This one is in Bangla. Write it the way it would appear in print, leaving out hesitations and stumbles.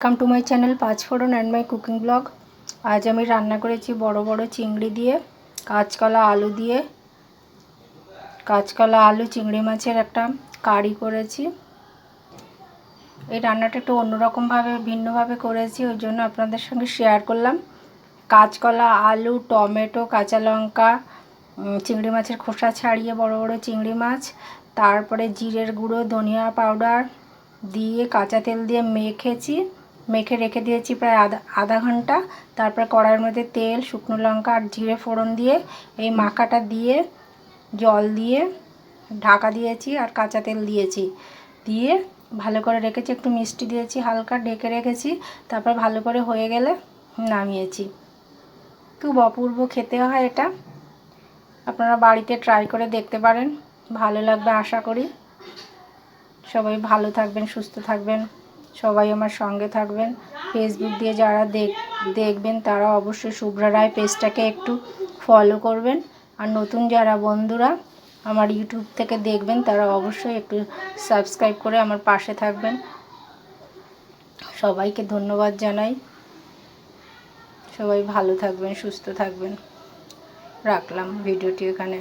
Welcome to my channel panch phoron and my cooking blog. আজ আমি রান্না করেছি বড় বড় চিংড়ি দিয়ে কাঁচকলা আলু চিংড়ি মাছের একটা কারি করেছি। এই রান্নাটা একটু অন্যরকমভাবে ভিন্নভাবে করেছি, ওই জন্য আপনাদের সঙ্গে শেয়ার করলাম। কাঁচকলা, আলু, টমেটো, কাঁচা লঙ্কা, চিংড়ি মাছের খোসা ছাড়িয়ে বড় বড় চিংড়ি মাছ, তারপরে জিরের গুঁড়ো, ধনিয়া পাউডার দিয়ে কাঁচা তেল দিয়ে মেখে রেখে দিয়েছি প্রায় আধা ঘন্টা। তারপরে কড়াইয়ের মধ্যে তেল, শুকনো লঙ্কা আর জিরে ফোড়ন দিয়ে এই মাখাটা দিয়ে জল দিয়ে ঢাকা দিয়েছি আর কাঁচা তেল দিয়েছি, দিয়ে ভালো করে রেখেছি। একটু মিষ্টি দিয়েছি, হালকা ঢেকে রেখেছি। তারপর ভালো করে হয়ে গেলে নামিয়েছি। খুব অপূর্ব খেতে হয় এটা, আপনারা বাড়িতে ট্রাই করে দেখতে পারেন, ভালো লাগবে আশা করি। সবাই ভালো থাকবেন, সুস্থ থাকবেন, সবাই আমার সঙ্গে থাকবেন। ফেসবুক দিয়ে যারা দেখবেন তারা অবশ্যই শুভ্রা রায় পেজটাকে একটু ফলো করবেন। আর নতুন যারা বন্ধুরা আমার ইউটিউব থেকে দেখবেন তারা অবশ্যই একটু সাবস্ক্রাইব করে আমার পাশে থাকবেন। সবাইকে ধন্যবাদ জানাই। সবাই ভালো থাকবেন, সুস্থ থাকবেন। রাখলাম ভিডিওটি এখানে।